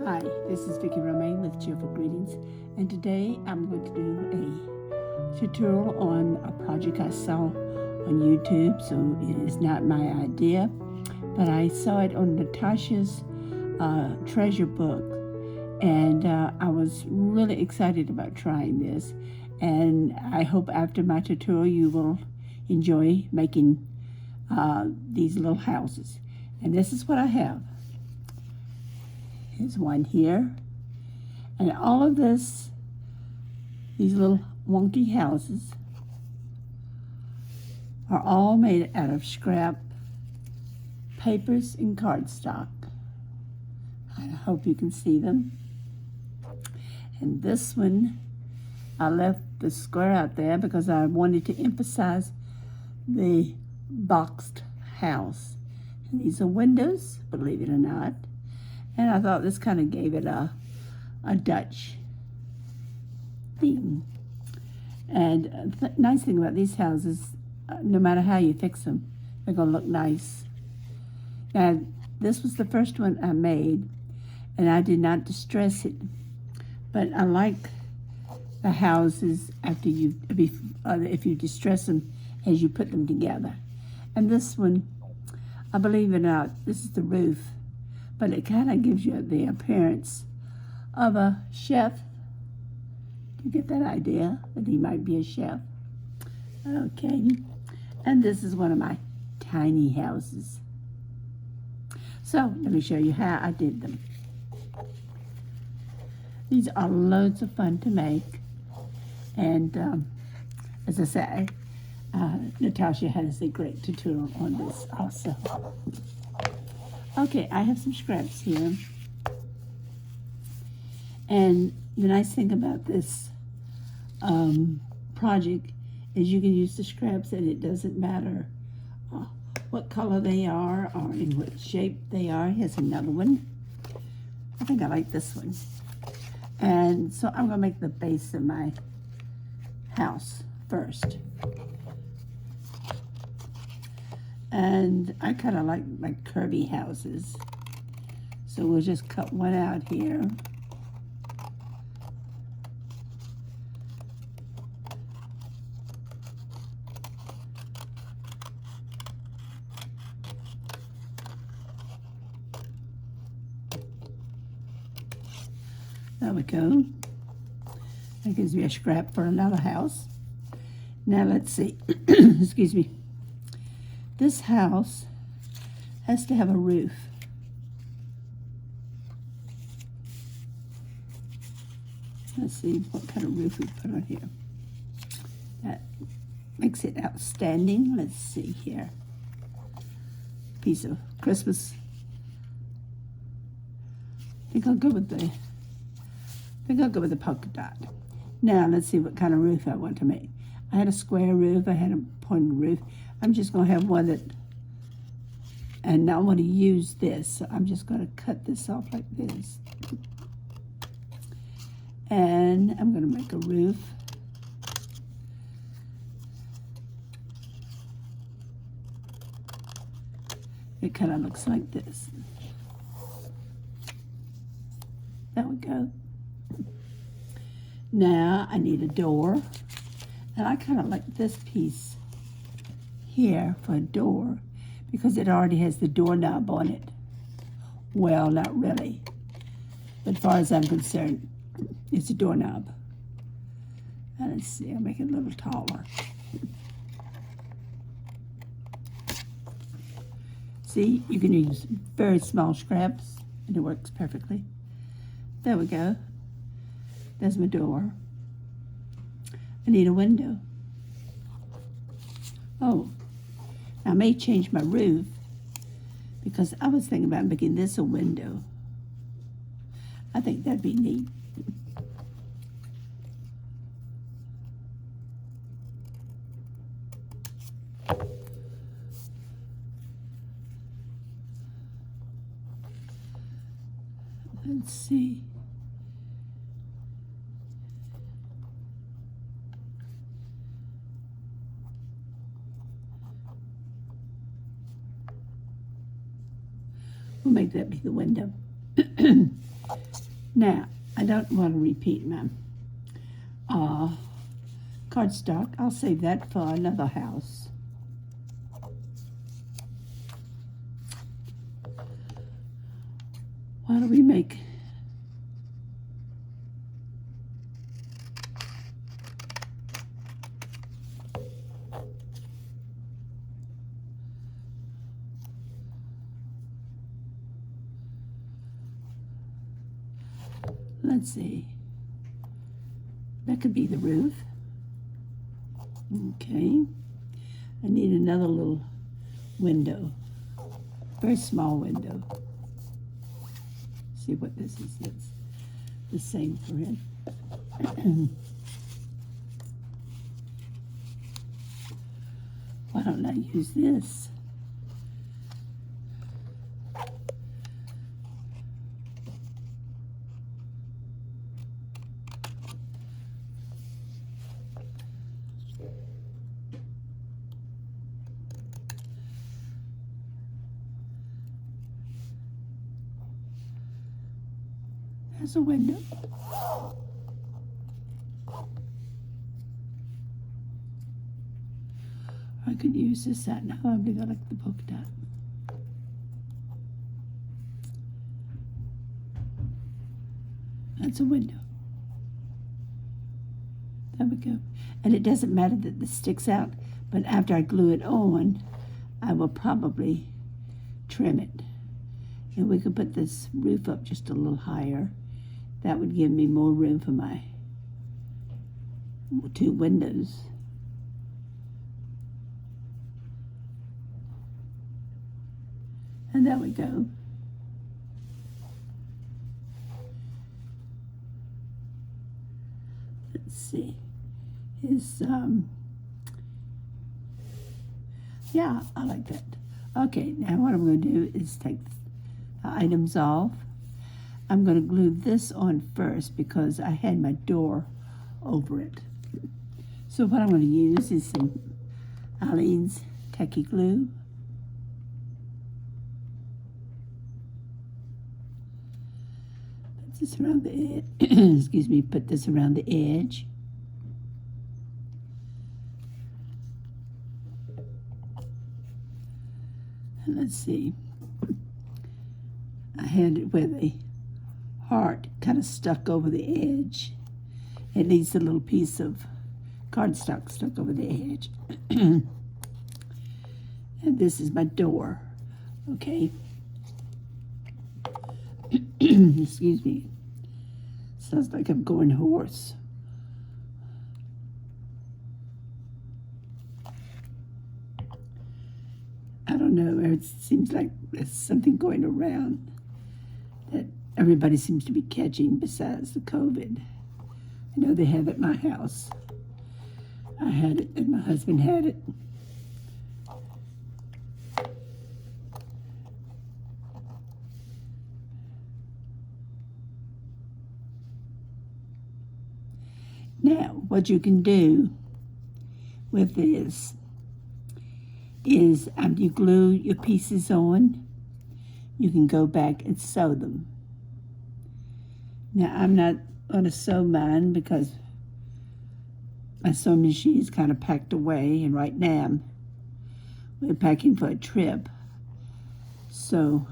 Hi, this is Vicki Romaine with Cheerful Greetings, and today I'm going to do a tutorial on a project I saw on YouTube. So it is not my idea, but I saw it on Natasha's treasure book, and I was really excited about trying this, and I hope after my tutorial you will enjoy making these little houses. And this is what I have. Here's one here, and all of these little wonky houses are all made out of scrap papers and cardstock. I hope you can see them. And this one, I left the square out there because I wanted to emphasize the boxed house. And these are windows, believe it or not. And I thought this kind of gave it a Dutch theme. And the nice thing about these houses, no matter how you fix them, they're going to look nice. Now, this was the first one I made, and I did not distress it. But I like the houses after if you distress them as you put them together. And this one, I believe it or not, this is the roof. But it kind of gives you the appearance of a chef. Do you get that idea that he might be a chef? Okay, and this is one of my tiny houses. So let me show you how I did them. These are loads of fun to make, and as I say, Natasha has a great tutorial on this also. Okay, I have some scraps here. And the nice thing about this project is you can use the scraps, and it doesn't matter what color they are or in what shape they are. Here's another one. I think I like this one. And so I'm going to make the base of my house first. And I kind of like curvy houses. So we'll just cut one out here. There we go. That gives me a scrap for another house. Now let's see. Excuse me. This house has to have a roof. Let's see what kind of roof we put on here. That makes it outstanding. Let's see here. Piece of Christmas. I think I'll go with the polka dot. Now let's see what kind of roof I want to make. I had a square roof. I had a pointed roof. I'm just going to have one that, and I want to use this, so I'm just going to cut this off like this. And I'm going to make a roof. It kind of looks like this. There we go. Now I need a door, and I kind of like this piece here for a door because it already has the doorknob on it. Well, not really, but as far as I'm concerned, it's a doorknob. And let's see, I'll make it a little taller. See, you can use very small scraps and it works perfectly. There we go. There's my door. I need a window. Oh, I may change my roof because I was thinking about making this a window. I think that'd be neat. Let's see. We'll make that be the window. Now, I don't want to repeat my cardstock. I'll save that for another house. Why don't we make let's see, that could be the roof. Okay, I need another little window, very small window. See what this is. It's the same for it. Why don't I use this? There's a window. I could use this satin. Oh, I'm gonna like the polka dot. That's a window. There we go. And it doesn't matter that this sticks out, but after I glue it on, I will probably trim it. And we could put this roof up just a little higher. That would give me more room for my 2 windows. And there we go. Let's see. Yeah, I like that. Okay, now what I'm going to do is take the items off. I'm going to glue this on first because I had my door over it. So what I'm going to use is some Aleene's Tacky Glue. Put this around the edge. Excuse me, put this around the edge. And let's see. I had it where the heart kind of stuck over the edge. It needs a little piece of cardstock stuck over the edge. And this is my door, okay? Excuse me. Sounds like I'm going hoarse. I don't know, it seems like there's something going around that everybody seems to be catching besides the COVID. I know they have it at my house. I had it and my husband had it. Now, what you can do with this is after you glue your pieces on, you can go back and sew them. Now, I'm not going to sew mine because my sewing machine is kind of packed away, and right now we're packing for a trip. So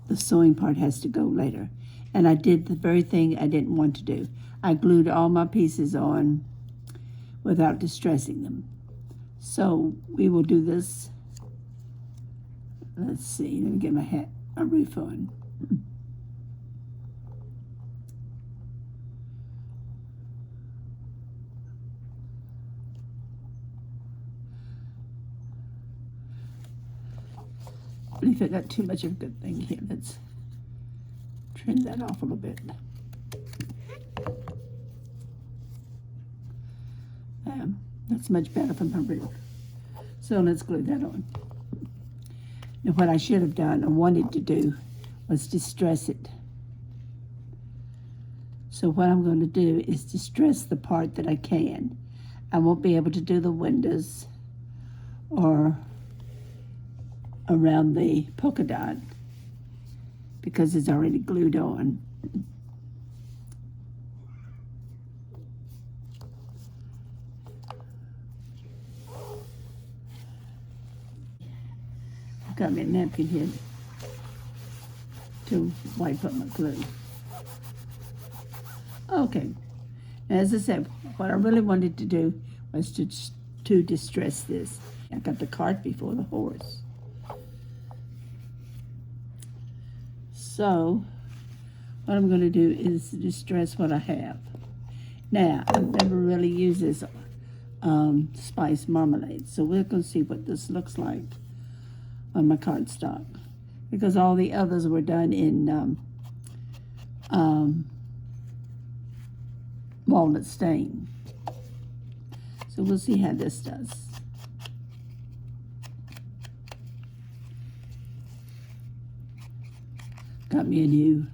the sewing part has to go later. And I did the very thing I didn't want to do. I glued all my pieces on without distressing them. So we will do this. Let's see, let me get my roof on. I believe I got too much of a good thing here. Let's trim that off a little bit. That's much better for my roof. So let's glue that on. Now what I should have done, or wanted to do, was distress it. So what I'm going to do is distress the part that I can. I won't be able to do the windows or around the polka dot because it's already glued on. I've got me a napkin here to wipe up my glue. Okay, as I said, what I really wanted to do was to distress this. I got the cart before the horse. So what I'm going to do is distress what I have. Now, I've never really used this spice marmalade, so we're going to see what this looks like on my cardstock, because all the others were done in walnut stain. So we'll see how this does. Got me a new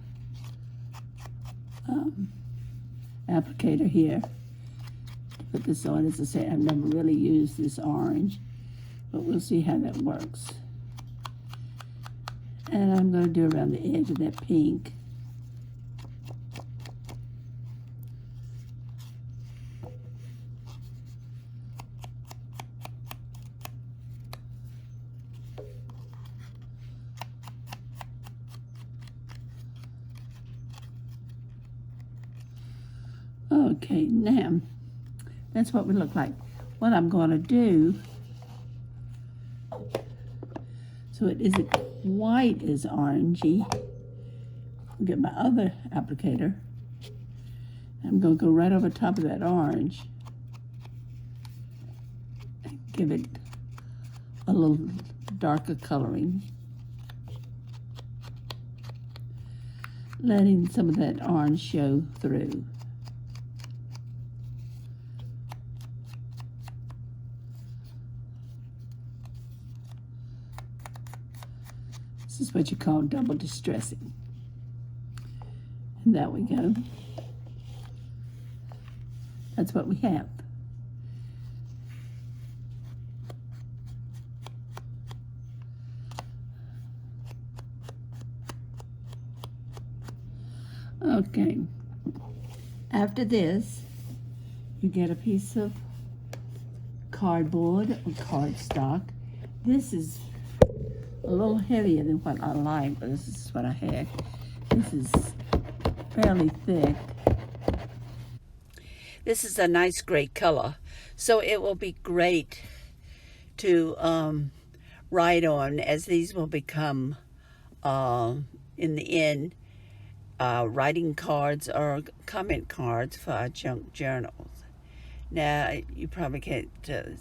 applicator here to put this on. As I say, I've never really used this orange, but we'll see how that works. And I'm going to do around the edge of that pink. Okay, now, that's what we look like. What I'm going to do, so it isn't quite as orangey, I'll get my other applicator. I'm going to go right over top of that orange and give it a little darker coloring, letting some of that orange show through. This is what you call double distressing. And there we go. That's what we have. Okay. After this, you get a piece of cardboard or cardstock. This is a little heavier than what I like, but this is what I had. This is fairly thick. This is a nice gray color, so it will be great to write on, as these will become, in the end, writing cards or comment cards for our junk journals. Now, you probably can't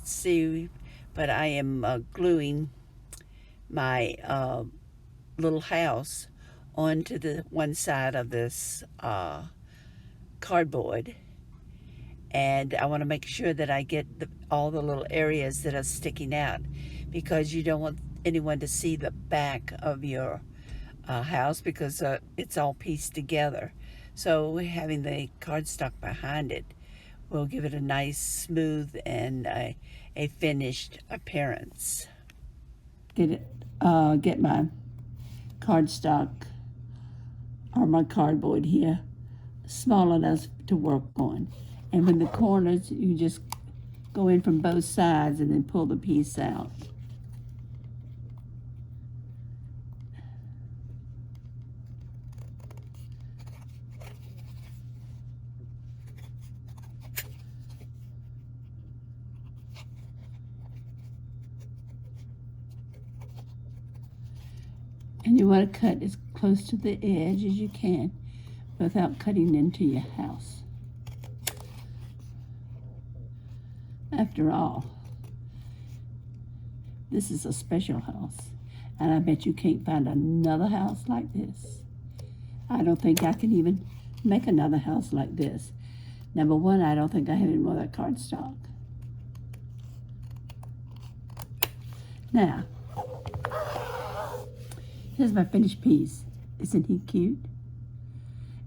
see, but I am gluing my little house onto the one side of this cardboard, and I want to make sure that I get all the little areas that are sticking out, because you don't want anyone to see the back of your house, because it's all pieced together. So having the cardstock behind it will give it a nice smooth and a finished appearance. Get my cardstock or my cardboard here small enough to work on, and when the corners, you just go in from both sides and then pull the piece out. And you want to cut as close to the edge as you can without cutting into your house. After all, this is a special house, and I bet you can't find another house like this. I don't think I can even make another house like this. Number one, I don't think I have any more of that cardstock. Now, here's my finished piece. Isn't he cute?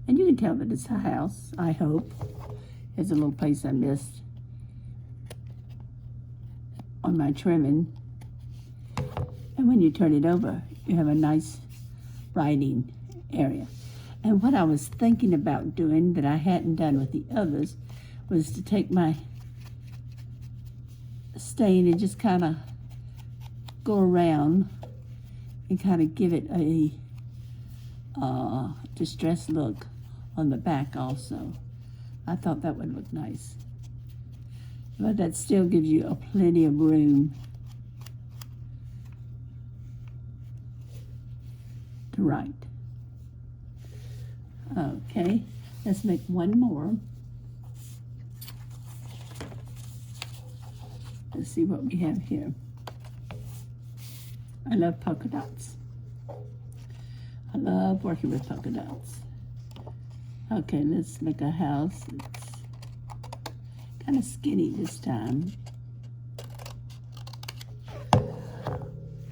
And you can tell that it's a house, I hope. There's a little place I missed on my trimming. And when you turn it over, you have a nice writing area. And what I was thinking about doing that I hadn't done with the others was to take my stain and just kind of go around and kind of give it a distressed look on the back also. I thought that would look nice. But that still gives you plenty of room to write. Okay, let's make one more. Let's see what we have here. I love polka dots. I love working with polka dots. Okay, let's make a house. It's kind of skinny this time.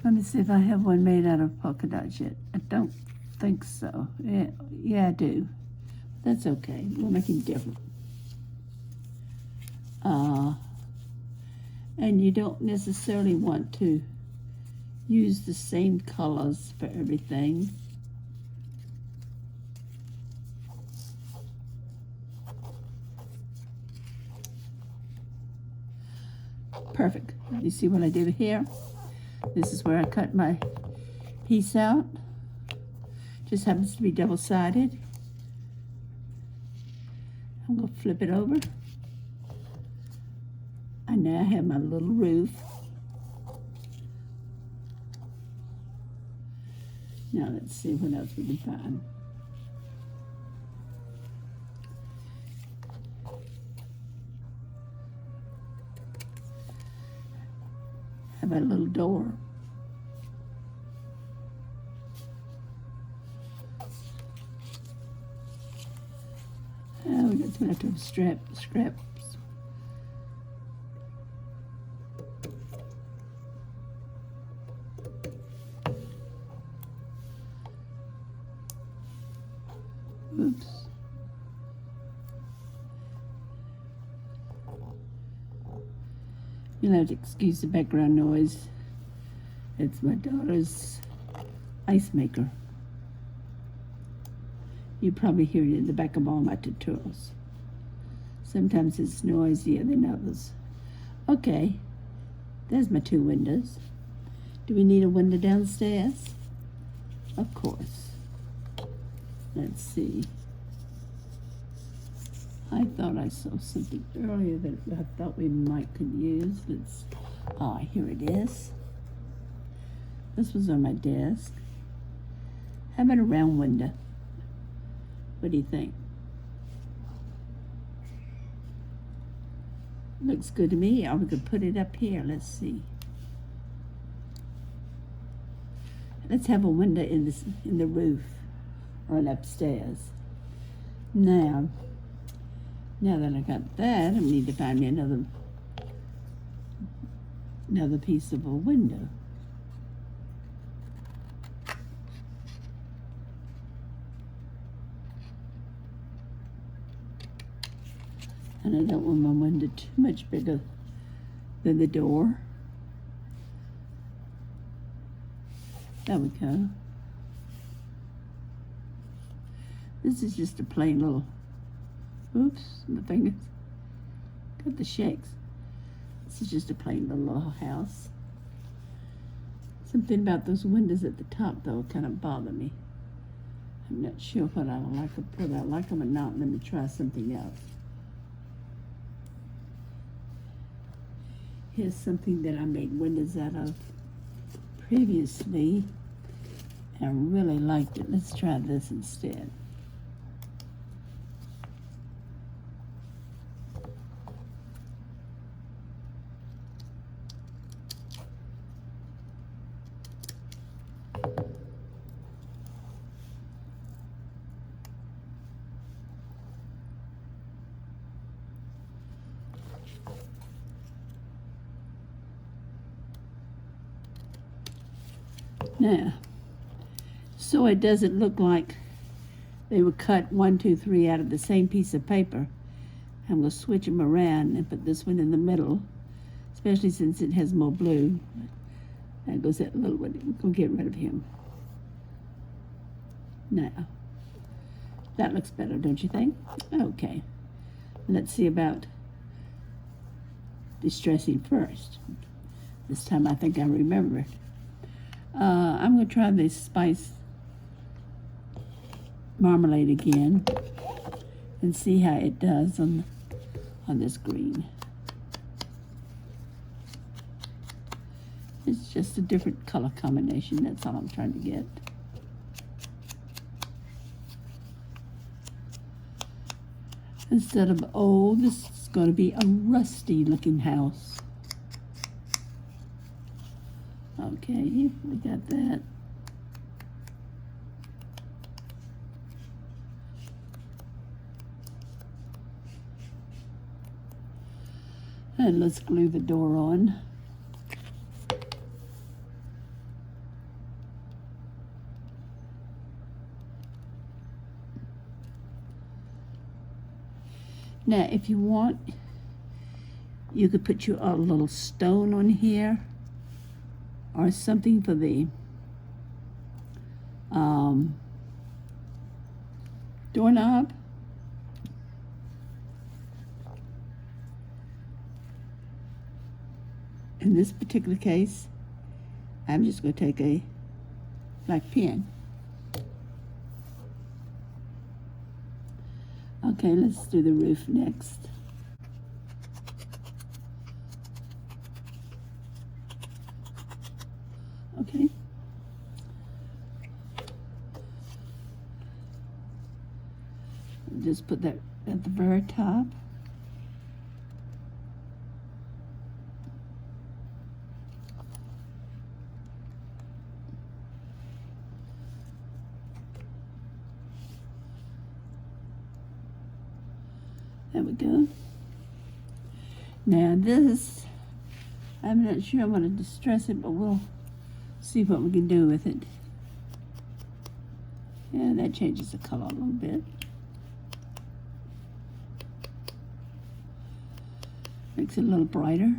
Let me see if I have one made out of polka dots yet. I don't think so. Yeah, I do. That's okay. We'll make it different. And you don't necessarily want to use the same colors for everything. Perfect. You see what I did here? This is where I cut my piece out. Just happens to be double-sided. I'm going to flip it over. I now have my little roof. Now let's see what else we can find. Have a little door. Oh, we got some leftover scraps. Oops. You'll have to excuse the background noise. It's my daughter's ice maker. You probably hear it in the back of all my tutorials. Sometimes it's noisier than others. Okay, there's my two windows. Do we need a window downstairs? Of course. Let's see. I thought I saw something earlier that I thought we might could use. Here it is. This was on my desk. How about a round window? What do you think? Looks good to me. Or we could put it up here. Let's see. Let's have a window in the roof or upstairs. Now that I got that, I need to find me another piece of a window. And I don't want my window too much bigger than the door. There we go. This is just a plain little, oops, my fingers got the shakes. This is just a plain little house. Something about those windows at the top, though, kind of bother me. I'm not sure whether I like them or not. Let me try something else. Here's something that I made windows out of previously. I really liked it. Let's try this instead. Now, so it doesn't look like they were cut 1, 2, 3 out of the same piece of paper, I'm going to switch them around and put this one in the middle, especially since it has more blue. That goes that little one. We're going to get rid of him. Now, that looks better, don't you think? Okay. Let's see about distressing first. This time I think I remembered. I'm going to try this spice marmalade again and see how it does on this green. It's just a different color combination, that's all I'm trying to get. Instead of old, this is going to be a rusty looking house. Okay, we got that. And let's glue the door on. Now, if you want, you could put a little stone on here or something for the doorknob. In this particular case, I'm just going to take a black pen. Okay, let's do the roof next. Okay. Just put that at the very top. There we go. Now this, I'm not sure I'm going to distress it, but we'll see what we can do with it. Yeah, that changes the color a little bit. Makes it a little brighter.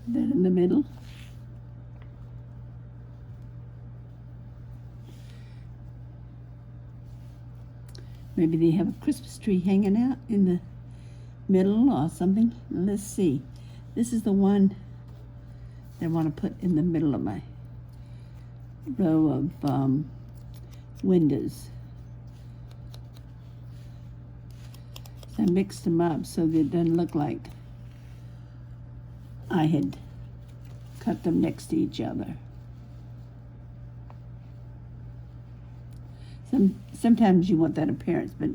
Put that in the middle. Maybe they have a Christmas tree hanging out in the middle or something. Let's see. This is the one I want to put in the middle of my row of windows. So I mixed them up so that it doesn't look like I had cut them next to each other. Sometimes you want that appearance, but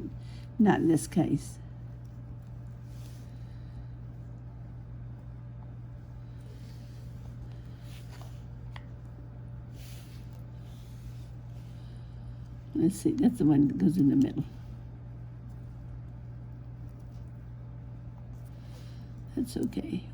not in this case. Let's see, that's the one that goes in the middle. That's okay.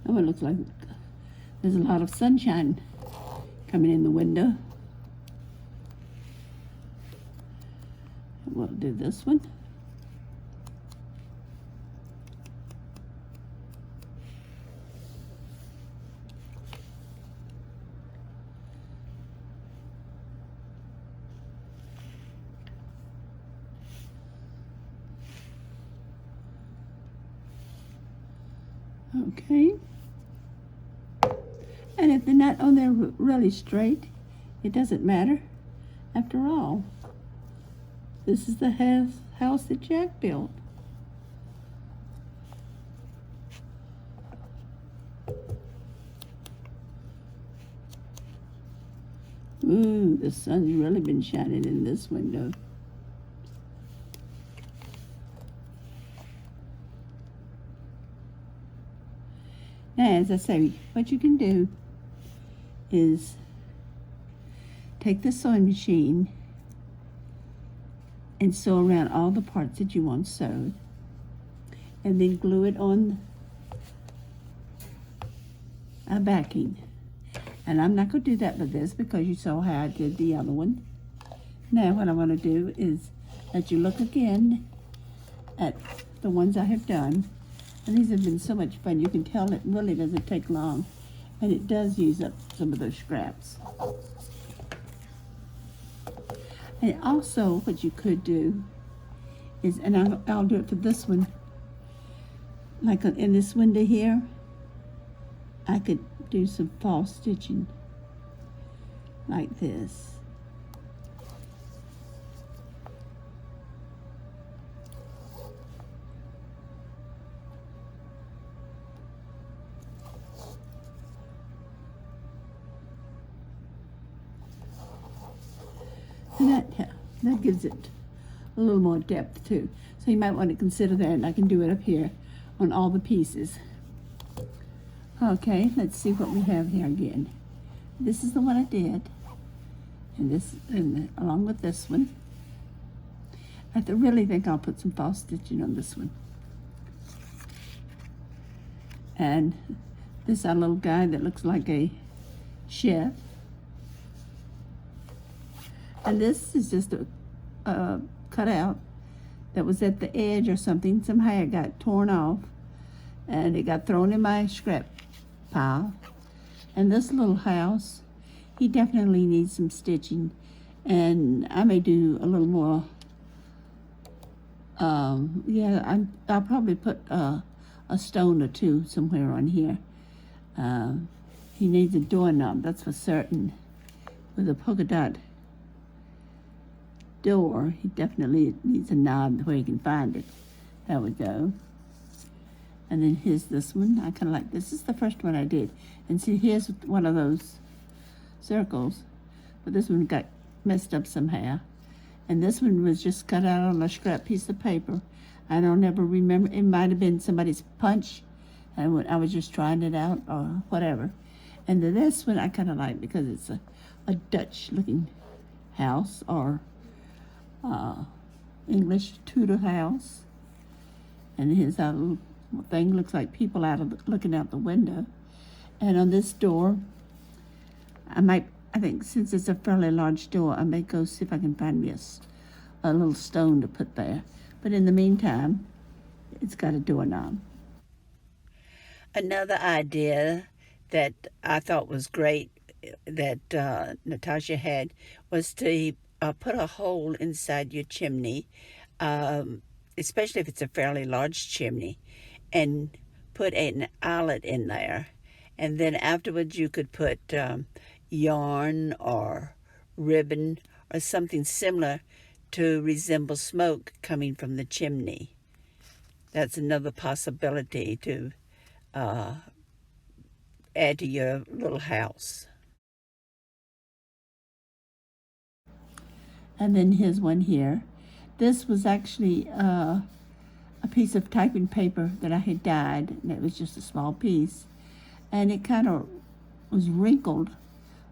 Oh, it looks like there's a lot of sunshine coming in the window. We'll do this one. Okay. And if they're not on there really straight, it doesn't matter. After all, this is the house that Jack built. Ooh, the sun's really been shining in this window. Now, as I say, what you can do is take the sewing machine and sew around all the parts that you want sewed, and then glue it on a backing. And I'm not going to do that with this because you saw how I did the other one. Now what I want to do is let you look again at the ones I have done. And these have been so much fun. You can tell it really doesn't take long. And it does use up some of those scraps. And also what you could do is, and I'll do it for this one, like in this window here, I could do some false stitching like this. And that gives it a little more depth too. So you might want to consider that, and I can do it up here on all the pieces. Okay, let's see what we have here again. This is the one I did, and this, and along with this one. I really think I'll put some false stitching on this one. And this our little guy that looks like a chef. And this is just a cutout that was at the edge or something. Somehow it got torn off, and it got thrown in my scrap pile. And this little house, he definitely needs some stitching, and I may do a little more. Yeah, I'll probably put a stone or two somewhere on here. He needs a doorknob, that's for certain. With a polka dot door, he definitely needs a knob where he can find it. There we go. And then here's this one. I kind of like this. This is the first one I did. And see, here's one of those circles, but this one got messed up somehow. And this one was just cut out on a scrap piece of paper. I don't ever remember. It might have been somebody's punch, and I was just trying it out or whatever. And then this one I kind of like because it's a Dutch-looking house, or English Tudor house. And here's our little thing. Looks like people looking out the window. And on this door, I think since it's a fairly large door, I may go see if I can find me a little stone to put there. But in the meantime, it's got a doorknob. Another idea that I thought was great that Natasha had was to put a hole inside your chimney, especially if it's a fairly large chimney, and put an eyelet in there. And then afterwards you could put yarn or ribbon or something similar to resemble smoke coming from the chimney. That's another possibility to add to your little house. And then here's one here. This was actually a piece of typing paper that I had dyed, and it was just a small piece. And it kind of was wrinkled,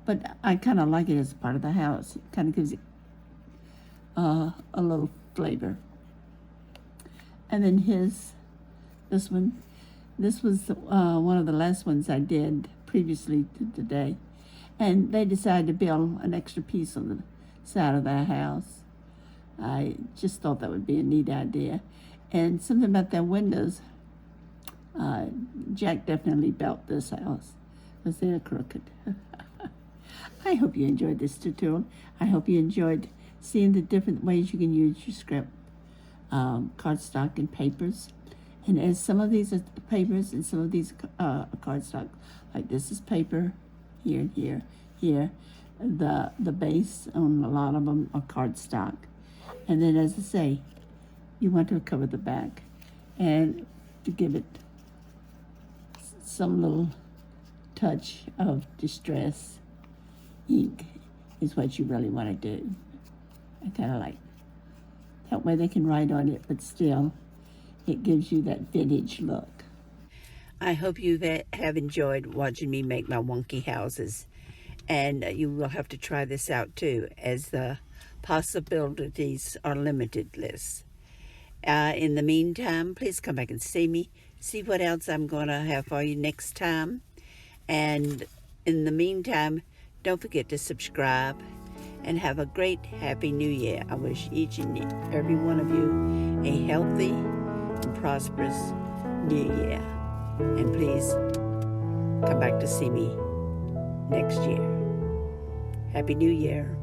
but I kind of like it as a part of the house. It kind of gives it a little flavor. And then this one. This was one of the last ones I did previously to today. And they decided to build an extra piece on the side of their house. I just thought that would be a neat idea. And something about their windows, Jack definitely built this house because they're crooked. I hope you enjoyed this tutorial. I hope you enjoyed seeing the different ways you can use your scrap cardstock and papers. And as some of these are papers and some of these cardstock, like this is paper, here, here, here. The base on a lot of them are cardstock. And then, as I say, you want to cover the back, and to give it some little touch of distress ink is what you really want to do. I kind of like that way they can write on it, but still it gives you that vintage look. I hope you have enjoyed watching me make my wonky houses. And you will have to try this out too, as the possibilities are limitless. In the meantime, please come back and see me. See what else I'm going to have for you next time. And in the meantime, don't forget to subscribe and have a great, happy new year. I wish each and every one of you a healthy and prosperous new year. And please come back to see me next year. Happy New Year.